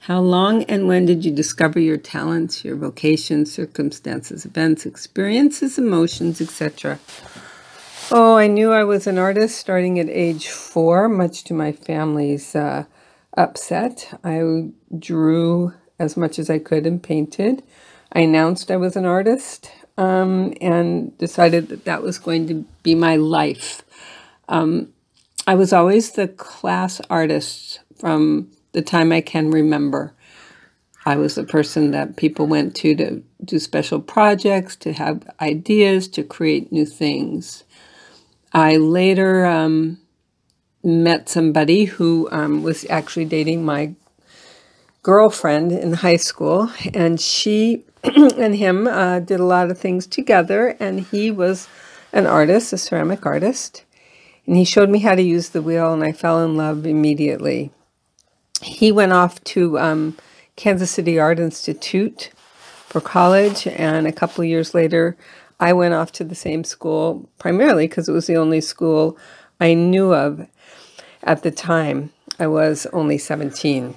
How long and when did you discover your talents, your vocation, circumstances, events, experiences, emotions, etc.? Oh, I knew I was an artist starting at age 4, much to my family's upset. I drew as much as I could and painted. I announced I was an artist and decided that that was going to be my life. I was always the class artist from the time I can remember. I was the person that people went to do special projects, to have ideas, to create new things. I later met somebody who was actually dating my girlfriend in high school, and she and him did a lot of things together, and he was an artist, a ceramic artist, and he showed me how to use the wheel, and I fell in love immediately. He went off to Kansas City Art Institute for college, and a couple of years later, I went off to the same school, primarily because it was the only school I knew of at the time. I was only 17.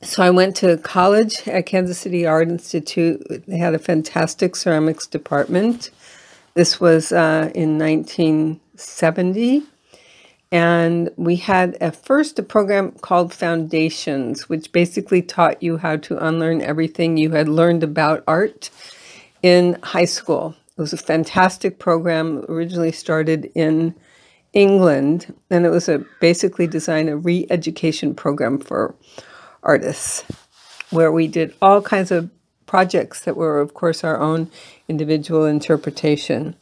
So I went to college at Kansas City Art Institute. They had a fantastic ceramics department. This was in 1970. And we had a program called Foundations, which basically taught you how to unlearn everything you had learned about art in high school. It was a fantastic program, originally started in England, and it was basically designed a re-education program for artists, where we did all kinds of projects that were, of course, our own individual interpretation.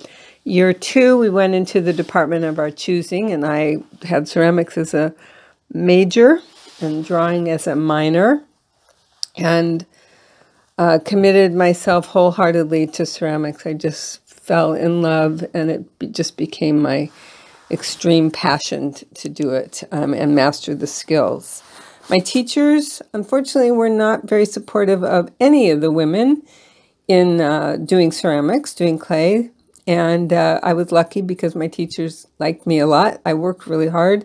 Year 2, we went into the department of our choosing, and I had ceramics as a major and drawing as a minor, and committed myself wholeheartedly to ceramics. I just fell in love, and it just became my extreme passion to do it and master the skills. My teachers, unfortunately, were not very supportive of any of the women in doing ceramics, doing clay. And I was lucky because my teachers liked me a lot. I worked really hard,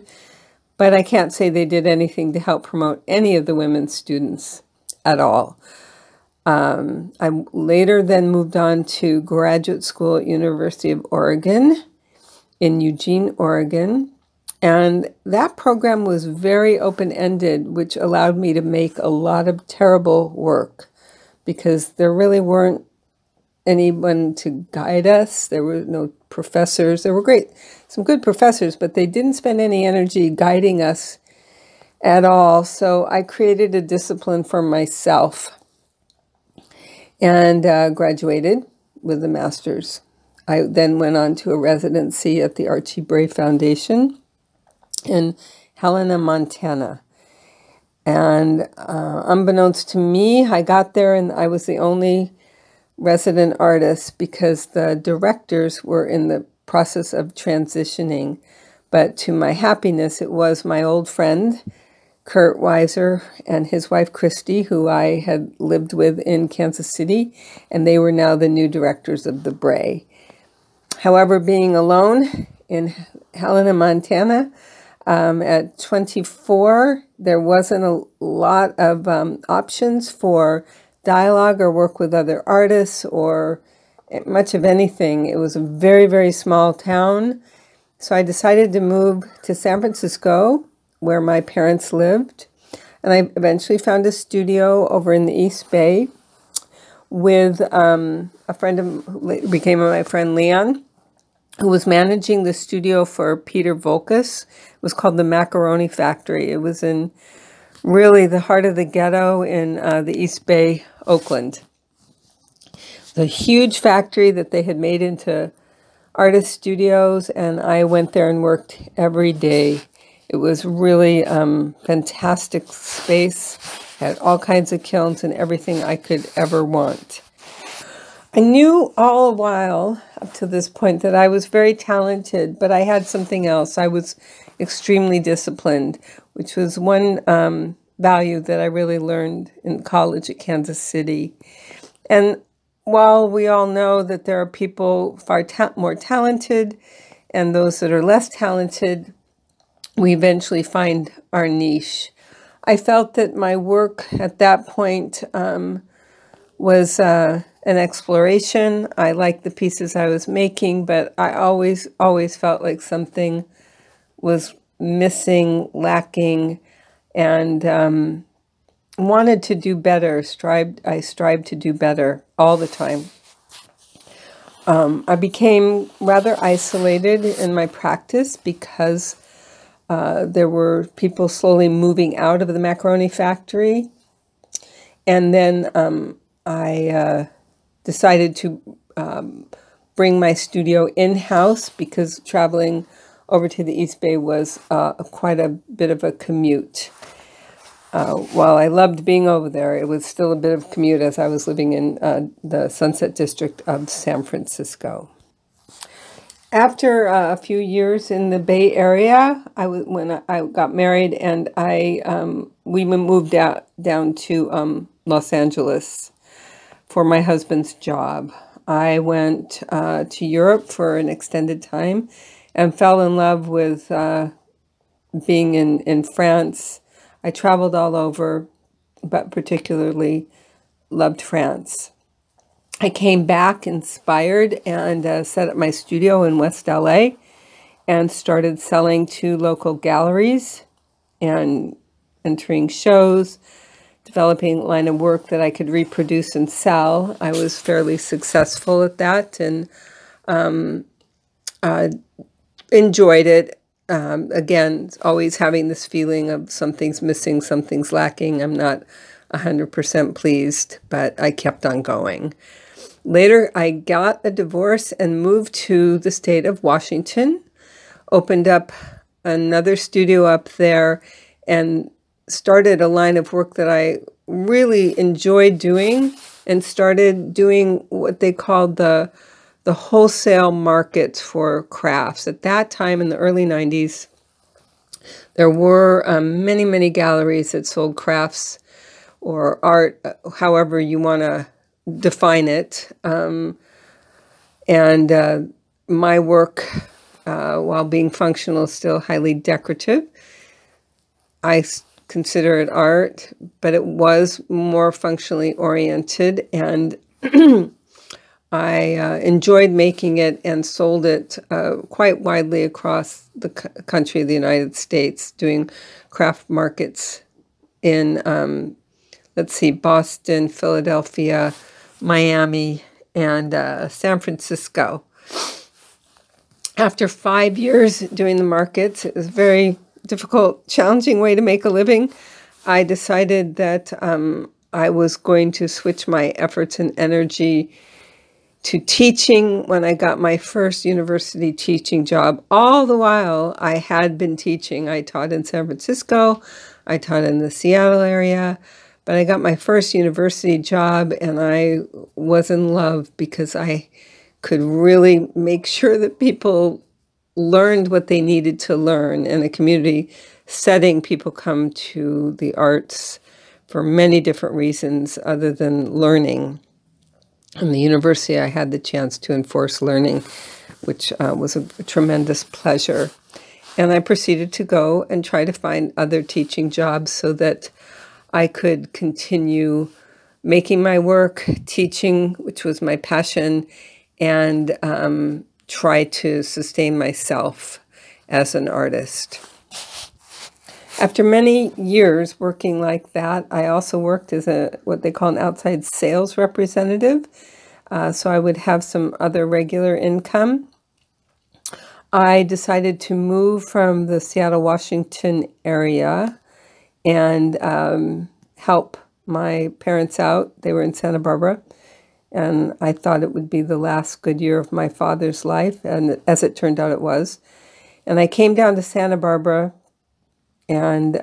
but I can't say they did anything to help promote any of the women students at all. I later then moved on to graduate school at University of Oregon in Eugene, Oregon. And that program was very open-ended, which allowed me to make a lot of terrible work because there really weren't anyone to guide us. There were no professors. There were some good professors, but they didn't spend any energy guiding us at all. So I created a discipline for myself and graduated with a master's. I then went on to a residency at the Archie Bray Foundation in Helena, Montana. And unbeknownst to me, I got there and I was the only resident artist because the directors were in the process of transitioning. But to my happiness, it was my old friend, Kurt Weiser, and his wife, Christy, who I had lived with in Kansas City, and they were now the new directors of the Bray. However, being alone in Helena, Montana, at 24, there wasn't a lot of options for dialogue or work with other artists or much of anything. It was a very, very small town. So I decided to move to San Francisco, where my parents lived. And I eventually found a studio over in the East Bay with a friend who became my friend Leon, who was managing the studio for Peter Volkus. It was called the Macaroni Factory. It was in really the heart of the ghetto in the East Bay, Oakland. The huge factory that they had made into artist studios, and I went there and worked every day. It was really fantastic space, had all kinds of kilns and everything I could ever want. I knew all the while up to this point that I was very talented, but I had something else. I was extremely disciplined, which was one value that I really learned in college at Kansas City. And while we all know that there are people far more talented and those that are less talented, we eventually find our niche. I felt that my work at that point was an exploration. I liked the pieces I was making, but I always felt like something was missing, lacking, and wanted to do better. I strived to do better all the time. I became rather isolated in my practice because there were people slowly moving out of the macaroni factory. And then I decided to bring my studio in-house because traveling over to the East Bay was quite a bit of a commute. While I loved being over there, it was still a bit of a commute as I was living in the Sunset District of San Francisco. After a few years in the Bay Area, when I got married, and we moved down to Los Angeles for my husband's job. I went to Europe for an extended time and fell in love with being in France. I traveled all over, but particularly loved France. I came back inspired and set up my studio in West LA and started selling to local galleries and entering shows, developing a line of work that I could reproduce and sell. I was fairly successful at that and enjoyed it. Again, always having this feeling of something's missing, something's lacking. I'm not 100% pleased, but I kept on going. Later, I got a divorce and moved to the state of Washington, opened up another studio up there, and started a line of work that I really enjoyed doing, and started doing what they called the wholesale market for crafts. At that time, in the early 90s, there were many, many galleries that sold crafts or art, however you want to define it. My work, while being functional, is still highly decorative. I consider it art, but it was more functionally oriented, and I enjoyed making it and sold it quite widely across the country of the United States, doing craft markets in, Boston, Philadelphia, Miami, and San Francisco. After 5 years doing the markets, it was a very difficult, challenging way to make a living. I decided that I was going to switch my efforts and energy to teaching when I got my first university teaching job. All the while I had been teaching. I taught in San Francisco, I taught in the Seattle area, but I got my first university job and I was in love because I could really make sure that people learned what they needed to learn. In a community setting, people come to the arts for many different reasons other than learning. In the university, I had the chance to enforce learning, which was a tremendous pleasure. And I proceeded to go and try to find other teaching jobs so that I could continue making my work, teaching, which was my passion, and try to sustain myself as an artist. After many years working like that, I also worked as what they call an outside sales representative. So I would have some other regular income. I decided to move from the Seattle, Washington area and help my parents out. They were in Santa Barbara. And I thought it would be the last good year of my father's life. And as it turned out, it was. And I came down to Santa Barbara. And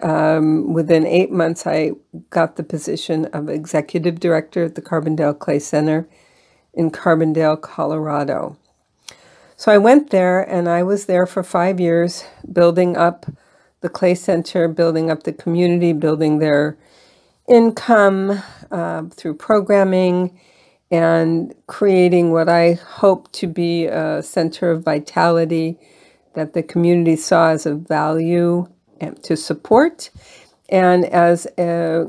within 8 months, I got the position of executive director at the Carbondale Clay Center in Carbondale, Colorado. So I went there, and I was there for 5 years, building up the Clay Center, building up the community, building their income through programming, and creating what I hope to be a center of vitality that the community saw as a value and to support, and as a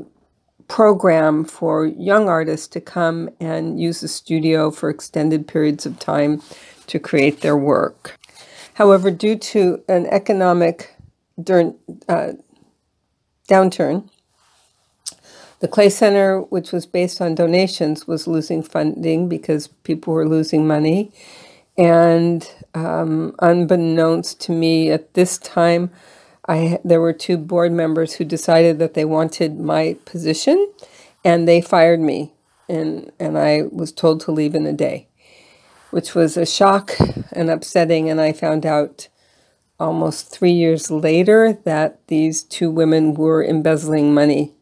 program for young artists to come and use the studio for extended periods of time to create their work. However, due to an economic downturn, the Clay Center, which was based on donations, was losing funding because people were losing money. And unbeknownst to me at this time, there were 2 board members who decided that they wanted my position, and they fired me, and I was told to leave in a day, which was a shock and upsetting. And I found out almost 3 years later that these 2 women were embezzling money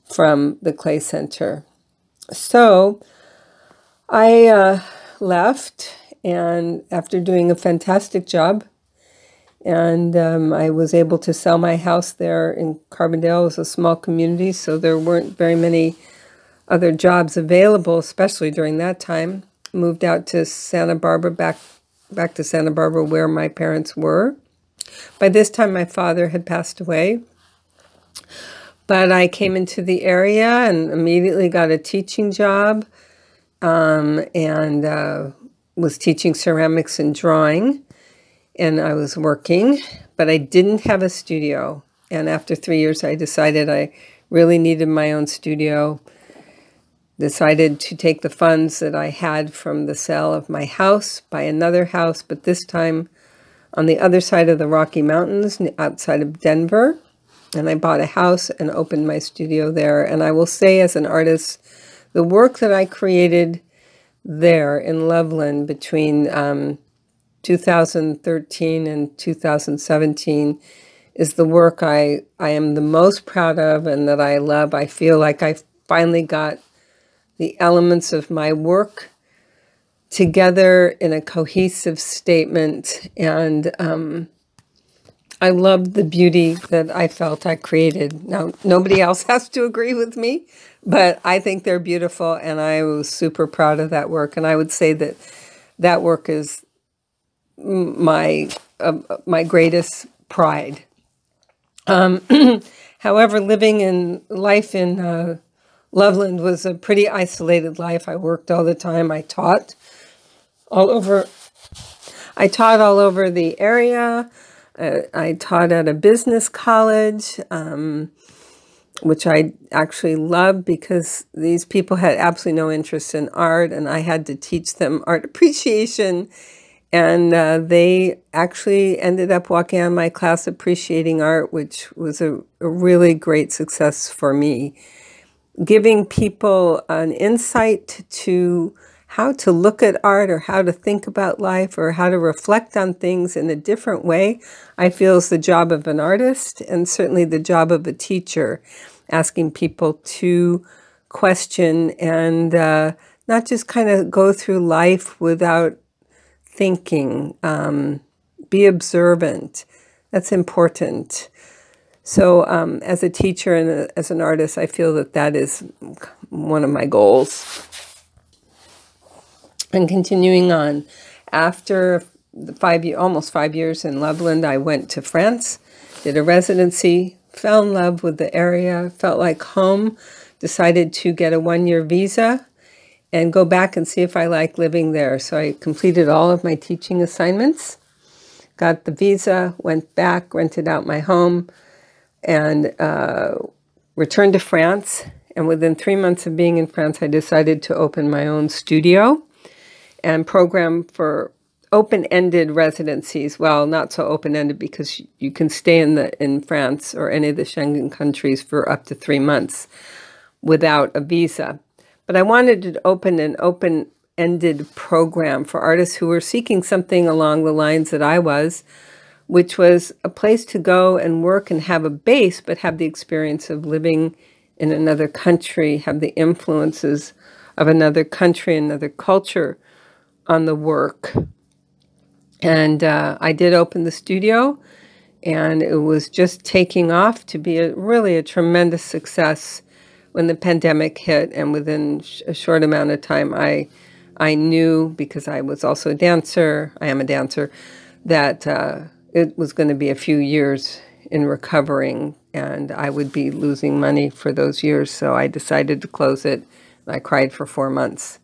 from the Clay Center. So I left, and after doing a fantastic job, and I was able to sell my house there in Carbondale. It was a small community, so there weren't very many other jobs available, especially during that time. Moved out to Santa Barbara, back to Santa Barbara where my parents were. By this time, my father had passed away. But I came into the area and immediately got a teaching job, and was teaching ceramics and drawing. And I was working, but I didn't have a studio. And after 3 years, I decided I really needed my own studio. Decided to take the funds that I had from the sale of my house, buy another house, but this time on the other side of the Rocky Mountains, outside of Denver. And I bought a house and opened my studio there. And I will say, as an artist, the work that I created there in Loveland between 2013 and 2017 is the work I am the most proud of and that I love. I feel like I finally got the elements of my work together in a cohesive statement, and I loved the beauty that I felt I created. Now, nobody else has to agree with me, but I think they're beautiful, and I was super proud of that work. And I would say that that work is my greatest pride. However, living in life in Loveland was a pretty isolated life. I worked all the time. I taught all over the area. I taught at a business college, which I actually loved because these people had absolutely no interest in art, and I had to teach them art appreciation. And they actually ended up walking on my class appreciating art, which was a really great success for me. Giving people an insight to how to look at art or how to think about life or how to reflect on things in a different way, I feel is the job of an artist and certainly the job of a teacher, asking people to question and not just kind of go through life without thinking, be observant. That's important. So as a teacher and as an artist, I feel that that is one of my goals. And continuing on, after the almost 5 years in Loveland, I went to France, did a residency, fell in love with the area, felt like home, decided to get a 1-year visa and go back and see if I like living there. So I completed all of my teaching assignments, got the visa, went back, rented out my home, and returned to France. And within 3 months of being in France, I decided to open my own studio and program for open-ended residencies. Well, not so open-ended because you can stay in France or any of the Schengen countries for up to 3 months without a visa. But I wanted to open an open-ended program for artists who were seeking something along the lines that I was, which was a place to go and work and have a base, but have the experience of living in another country, have the influences of another country, another culture on the work. And I did open the studio, and it was just taking off to be really a tremendous success when the pandemic hit. And within a short amount of time, I knew, because I was also a dancer, I am a dancer, that it was going to be a few years in recovering, and I would be losing money for those years, so I decided to close it. I cried for 4 months.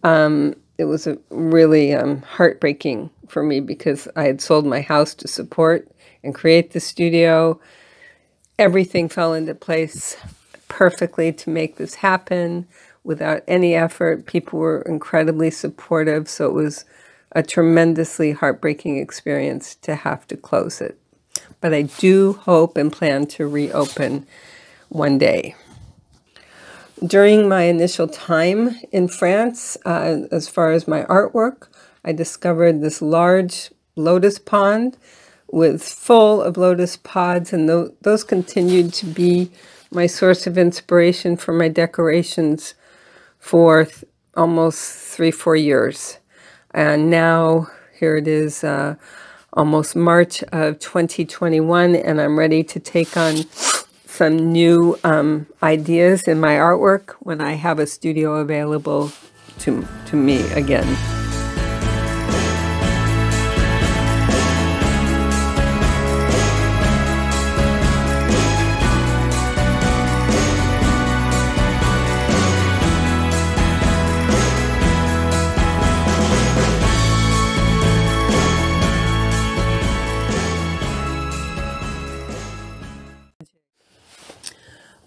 It was really heartbreaking for me because I had sold my house to support and create the studio. Everything fell into place perfectly to make this happen without any effort. People were incredibly supportive, so it was a tremendously heartbreaking experience to have to close it. But I do hope and plan to reopen one day. During my initial time in France, as far as my artwork, I discovered this large lotus pond full of lotus pods, and those continued to be my source of inspiration for my decorations for almost 3-4 years. And now here it is, almost March of 2021, and I'm ready to take on some new ideas in my artwork when I have a studio available to me again.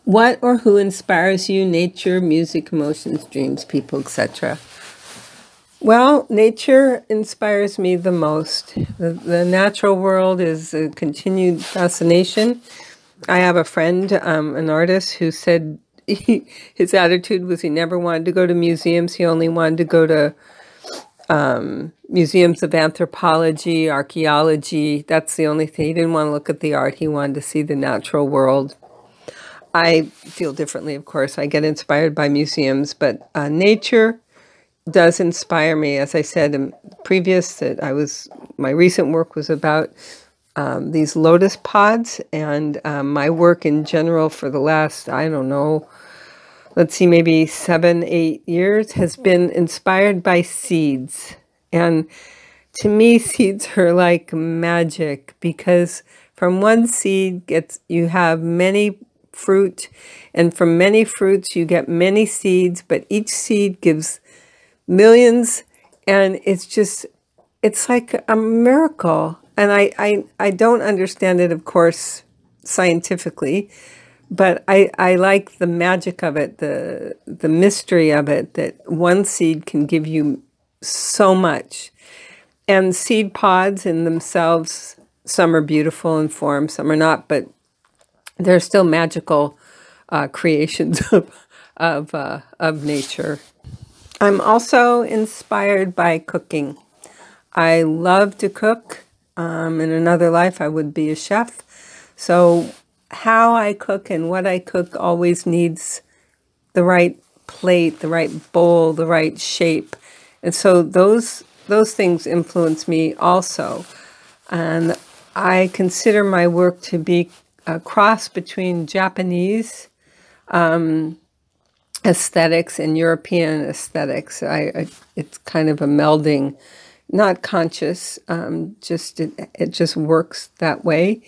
What or who inspires you? Nature, music, emotions, dreams, people, etc. Well, nature inspires me the most. The natural world is a continued fascination. I have a friend, an artist, who said his attitude was he never wanted to go to museums. He only wanted to go to museums of anthropology, archaeology. That's the only thing. He didn't want to look at the art. He wanted to see the natural world. I feel differently, of course. I get inspired by museums, but nature does inspire me. As I said in previous, my recent work was about these lotus pods, and my work in general for the last, I don't know, let's see, maybe 7-8 years has been inspired by seeds. And to me, seeds are like magic, because from one seed you have many fruit, and from many fruits you get many seeds, but each seed gives millions, and it's like a miracle. And I don't understand it, of course, scientifically, but I like the magic of it, the mystery of it, that one seed can give you so much. And seed pods in themselves, some are beautiful in form, some are not, but they're still magical creations of nature. I'm also inspired by cooking. I love to cook. In another life, I would be a chef. So how I cook and what I cook always needs the right plate, the right bowl, the right shape. And so those things influence me also. And I consider my work to be a cross between Japanese aesthetics and European aesthetics. It's kind of a melding, not conscious, it just works that way.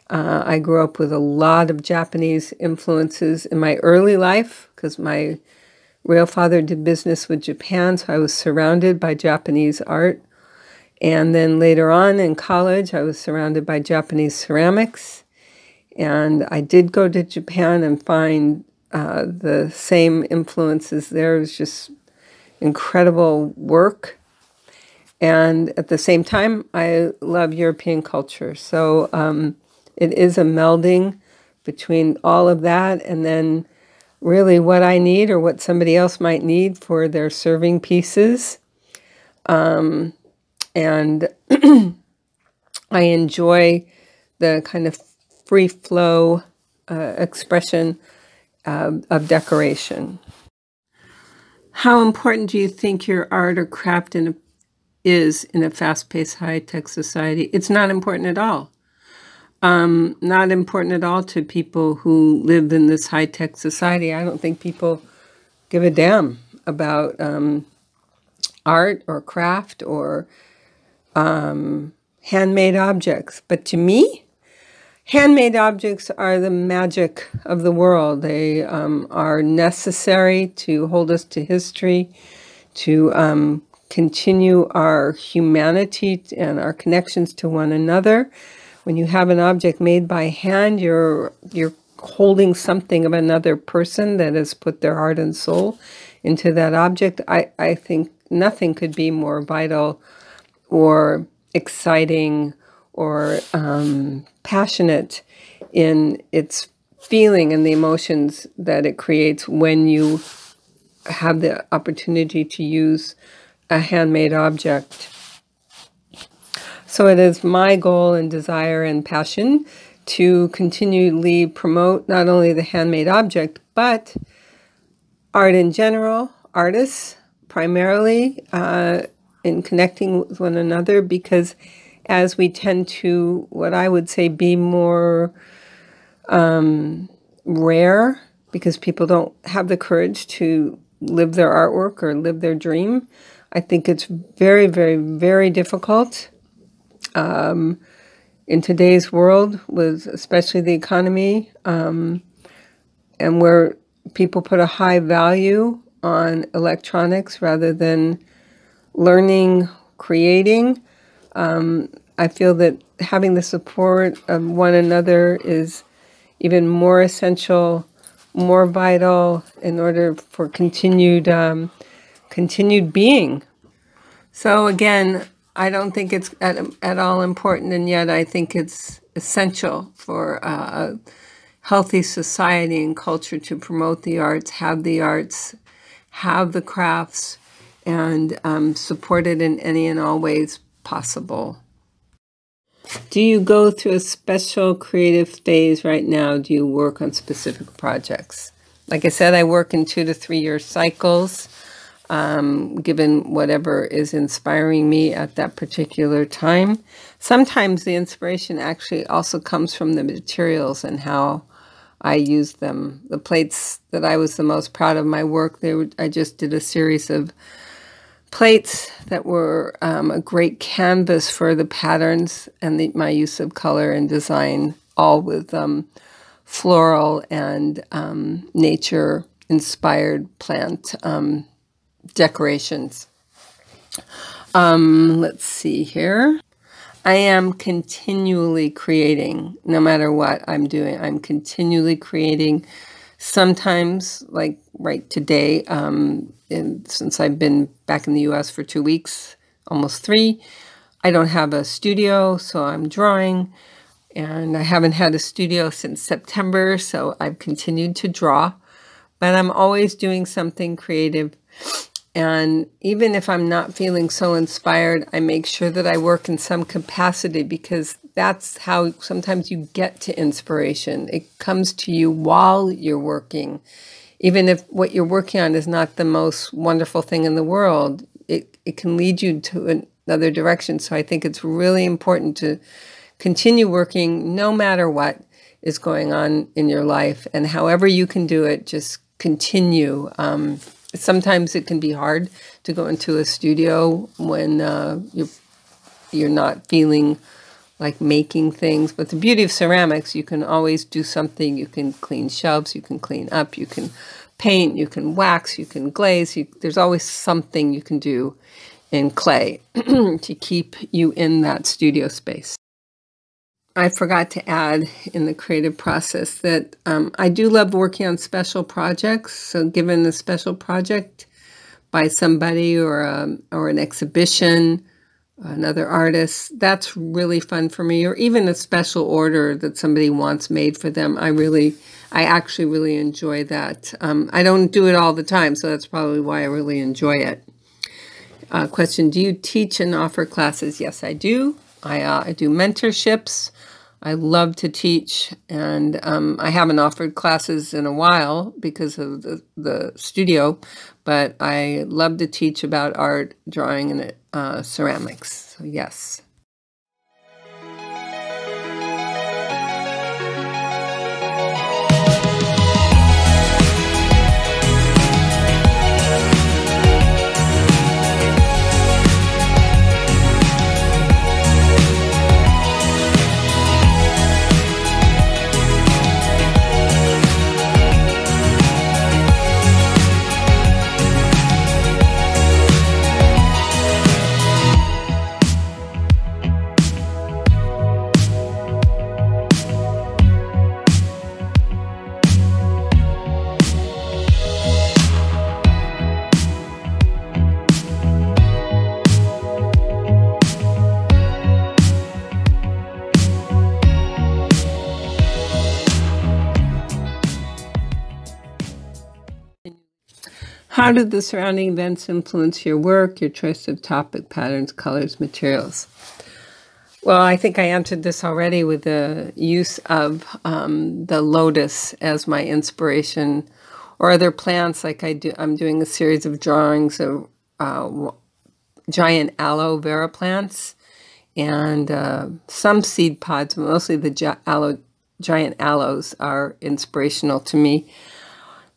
I grew up with a lot of Japanese influences in my early life because my real father did business with Japan, so I was surrounded by Japanese art. And then later on in college, I was surrounded by Japanese ceramics. And I did go to Japan and find the same influences there. It was just incredible work. And at the same time, I love European culture. So it is a melding between all of that and then really what I need or what somebody else might need for their serving pieces. And I enjoy the kind of free flow expression of decoration. How important do you think your art or craft is in a fast-paced, high-tech society? It's not important at all. Not important at all to people who live in this high-tech society. I don't think people give a damn about art or craft or handmade objects. But to me, Handmade objects are the magic of the world. They are necessary to hold us to history, to continue our humanity and our connections to one another. When you have an object made by hand, you're holding something of another person that has put their heart and soul into that object. I think nothing could be more vital or exciting or passionate in its feeling and the emotions that it creates when you have the opportunity to use a handmade object. So it is my goal and desire and passion to continually promote not only the handmade object, but art in general, artists primarily, in connecting with one another, because as we tend to, what I would say, be more rare, because people don't have the courage to live their artwork or live their dream, I think it's very, very, very difficult in today's world, with especially the economy, and where people put a high value on electronics rather than learning, creating. I feel that having the support of one another is even more essential, more vital in order for continued being. So again, I don't think it's at all important, and yet I think it's essential for a healthy society and culture to promote the arts, have the crafts, and support it in any and all ways possible. Do you go through a special creative phase right now? Do you work on specific projects? Like I said, I work in 2 to 3 year cycles, given whatever is inspiring me at that particular time. Sometimes the inspiration actually also comes from the materials and how I use them. The plates that I was the most proud of my work, I just did a series of plates that were a great canvas for the patterns and my use of color and design, all with floral and nature-inspired plant decorations. Let's see here. I am continually creating, no matter what I'm doing. I'm continually creating. Sometimes, like right today, since I've been back in the U.S. for 2 weeks, almost 3, I don't have a studio, so I'm drawing. And I haven't had a studio since September, so I've continued to draw. But I'm always doing something creative. And even if I'm not feeling so inspired, I make sure that I work in some capacity, because that's how sometimes you get to inspiration. It comes to you while you're working. Even if what you're working on is not the most wonderful thing in the world, it can lead you to another direction. So I think it's really important to continue working no matter what is going on in your life. And however you can do it, just continue. Sometimes it can be hard to go into a studio when you're not feeling like making things. But the beauty of ceramics, you can always do something. You can clean shelves, you can clean up, you can paint, you can wax, you can glaze. There's always something you can do in clay to keep you in that studio space. I forgot to add in the creative process that I do love working on special projects. So given a special project by somebody or an exhibition, another artist, that's really fun for me. Or even a special order that somebody wants made for them. I actually really enjoy that. I don't do it all the time, so that's probably why I really enjoy it. Question, do you teach and offer classes? Yes, I do. I do mentorships. I love to teach, and I haven't offered classes in a while because of the studio, but I love to teach about art, drawing, and ceramics. So yes. How do the surrounding events influence your work, your choice of topic, patterns, colors, materials? Well, I think I answered this already with the use of the lotus as my inspiration, or other plants. Like I'm doing a series of drawings of giant aloe vera plants and some seed pods. Mostly the giant aloes are inspirational to me,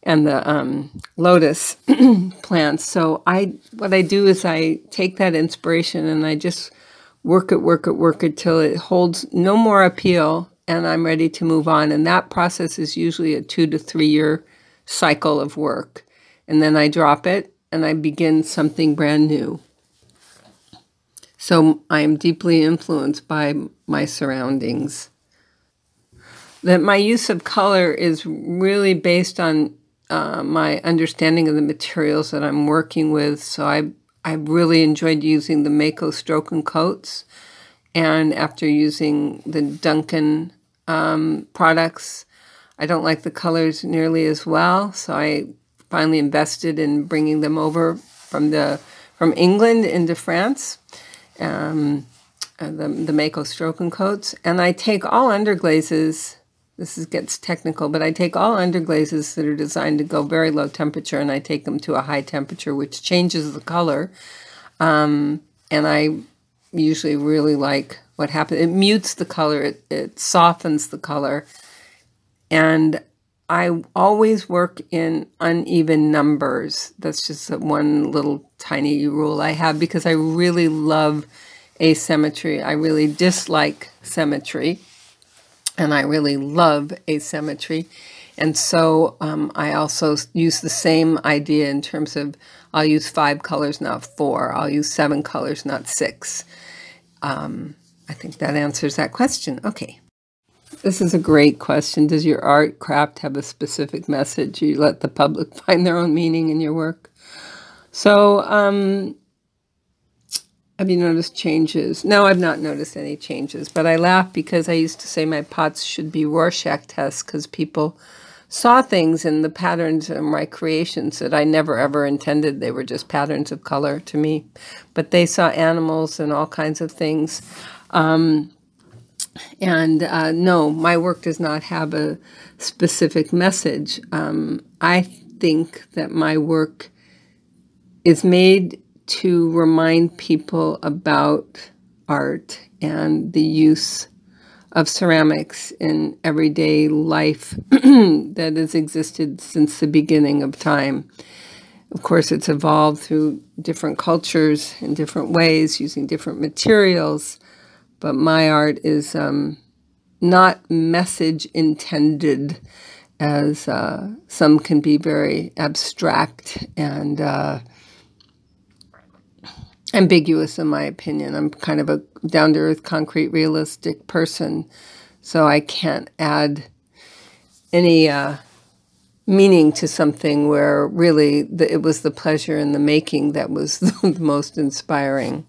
and the lotus plants. So what I do is I take that inspiration and I just work it till it holds no more appeal and I'm ready to move on. And that process is usually a 2 to 3 year cycle of work. And then I drop it and I begin something brand new. So I am deeply influenced by my surroundings. That my use of color is really based on my understanding of the materials that I'm working with. So I really enjoyed using the Mako Stroke and Coats. And after using the Duncan products, I don't like the colors nearly as well. So I finally invested in bringing them over from England into France, the Mako Stroke and Coats. And I take all underglazes. Gets technical, but I take all underglazes that are designed to go very low temperature and I take them to a high temperature, which changes the color. And I usually really like what happens. It mutes the color. It softens the color. And I always work in uneven numbers. That's just one little tiny rule I have because I really love asymmetry. I really dislike symmetry. And I really love asymmetry. And so I also use the same idea in terms of I'll use 5 colors, not 4. I'll use 7 colors, not 6. I think that answers that question. Okay. This is a great question. Does your art craft have a specific message? You let the public find their own meaning in your work. So have you noticed changes? No, I've not noticed any changes, but I laugh because I used to say my pots should be Rorschach tests because people saw things in the patterns of my creations that I never ever intended. They were just patterns of color to me, but they saw animals and all kinds of things. No, my work does not have a specific message. I think that my work is made to remind people about art and the use of ceramics in everyday life that has existed since the beginning of time. Of course, it's evolved through different cultures in different ways, using different materials, but my art is not message intended, as some can be very abstract and ambiguous in my opinion. I'm kind of a down-to-earth, concrete, realistic person, so I can't add any meaning to something where really it was the pleasure in the making that was the most inspiring.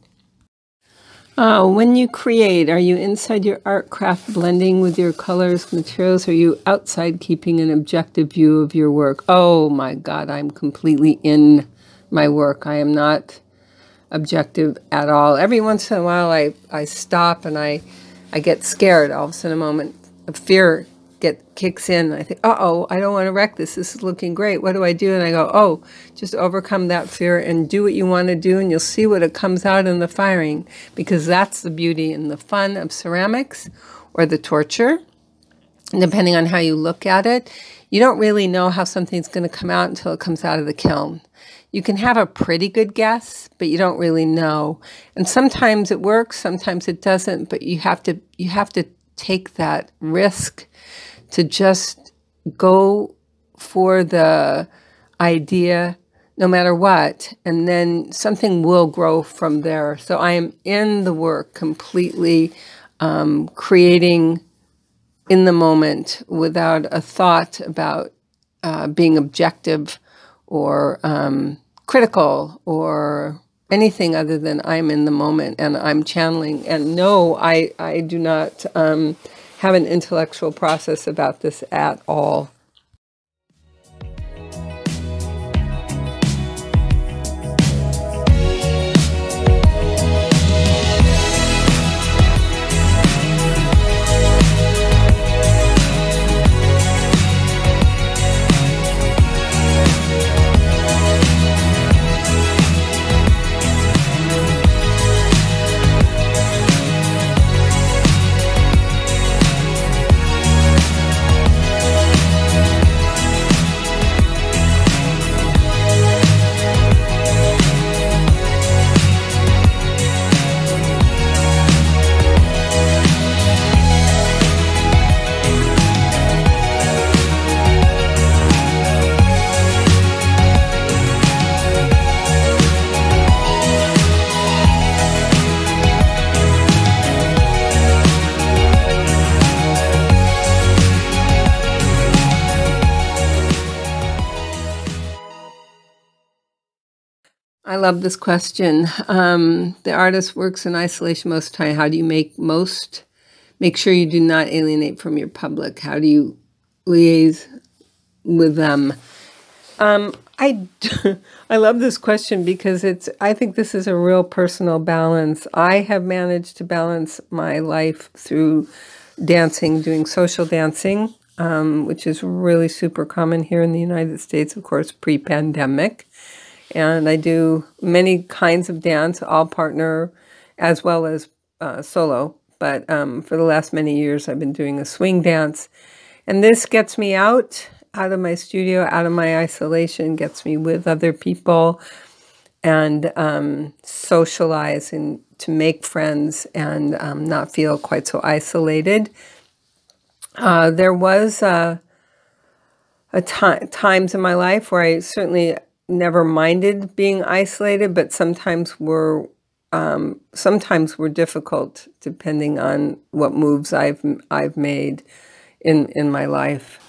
When you create, are you inside your art craft blending with your colors, materials, or are you outside keeping an objective view of your work? Oh my God, I'm completely in my work. I am not objective at all. Every once in a while I stop and I get scared. All of a sudden a moment of fear kicks in. I think, uh-oh, I don't want to wreck this. This is looking great. What do I do? And I go, oh, just overcome that fear and do what you want to do and you'll see what it comes out in the firing, because that's the beauty and the fun of ceramics, or the torture. And depending on how you look at it, you don't really know how something's going to come out until it comes out of the kiln. You can have a pretty good guess, but you don't really know. And sometimes it works, sometimes it doesn't, but you have to take that risk to just go for the idea no matter what, and then something will grow from there. So I am in the work completely, creating in the moment without a thought about being objective or critical or anything other than I'm in the moment and I'm channeling. And no, I do not have an intellectual process about this at all. I love this question. The artist works in isolation most of the time. How do you make sure you do not alienate from your public? How do you liaise with them? I I love this question because I think this is a real personal balance. I have managed to balance my life through dancing, doing social dancing, which is really super common here in the United States, of course, pre-pandemic. And I do many kinds of dance, all partner as well as solo. But for the last many years, I've been doing a swing dance. And this gets me out of my studio, out of my isolation, gets me with other people and socialize and to make friends and not feel quite so isolated. There was times in my life where I certainly never minded being isolated, but sometimes were difficult depending on what moves I've made in my life.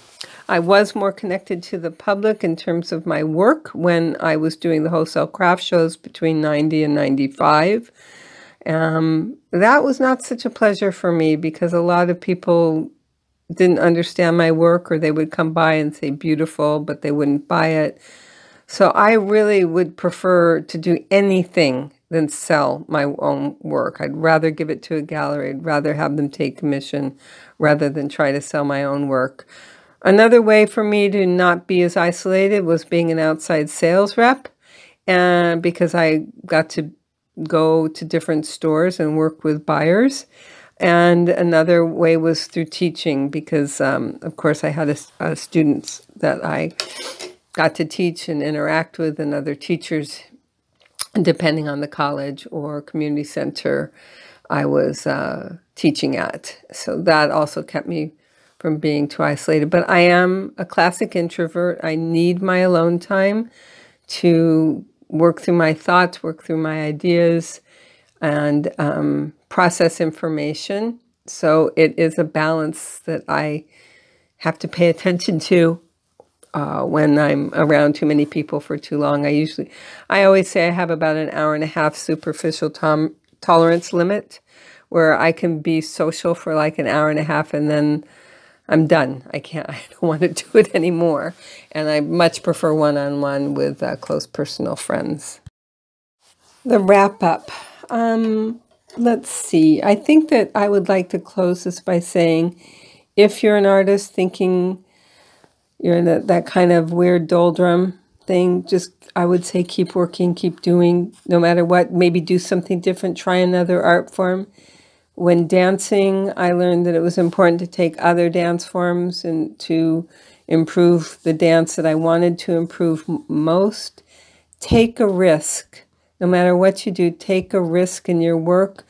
I was more connected to the public in terms of my work when I was doing the wholesale craft shows between 90 and 95. That was not such a pleasure for me because a lot of people didn't understand my work, or they would come by and say beautiful, but they wouldn't buy it. So I really would prefer to do anything than sell my own work. I'd rather give it to a gallery. I'd rather have them take commission rather than try to sell my own work. Another way for me to not be as isolated was being an outside sales rep, and because I got to go to different stores and work with buyers. And another way was through teaching because, of course, I had students that I got to teach and interact with, and other teachers, depending on the college or community center I was teaching at. So that also kept me from being too isolated. But I am a classic introvert. I need my alone time to work through my thoughts, work through my ideas, and process information. So it is a balance that I have to pay attention to when I'm around too many people for too long. I always say I have about an hour and a half superficial tolerance limit where I can be social for like an hour and a half and then I'm done. I don't want to do it anymore. And I much prefer one-on-one with close personal friends. The wrap up. Let's see. I think that I would like to close this by saying, if you're an artist thinking you're in that kind of weird doldrum thing, I would say keep working, keep doing, no matter what. Maybe do something different, try another art form. When dancing, I learned that it was important to take other dance forms and to improve the dance that I wanted to improve most. Take a risk. No matter what you do, take a risk in your work.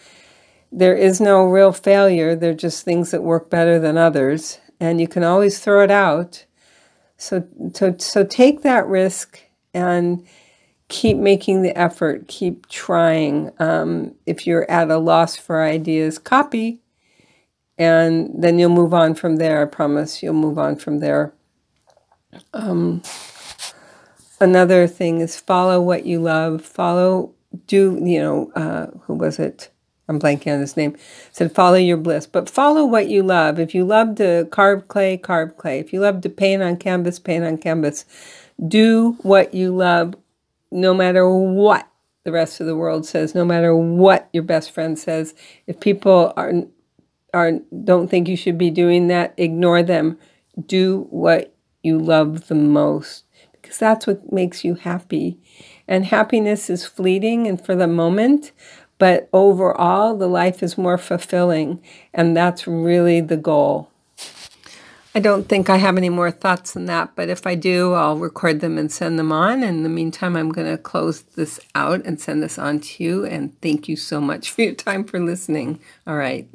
There is no real failure. They're just things that work better than others. And you can always throw it out. So take that risk and keep making the effort. Keep trying. If you're at a loss for ideas, copy. And then you'll move on from there. I promise you'll move on from there. Another thing is follow what you love. Who was it? I'm blanking on his name. Said follow your bliss, but follow what you love. If you love to carve clay, carve clay. If you love to paint on canvas, paint on canvas. Do what you love, no matter what the rest of the world says, no matter what your best friend says. If people don't think you should be doing that, ignore them. Do what you love the most, because that's what makes you happy. And happiness is fleeting and for the moment, but overall, the life is more fulfilling, and that's really the goal. I don't think I have any more thoughts than that, but if I do, I'll record them and send them on. In the meantime, I'm going to close this out and send this on to you, and thank you so much for your time for listening. All right.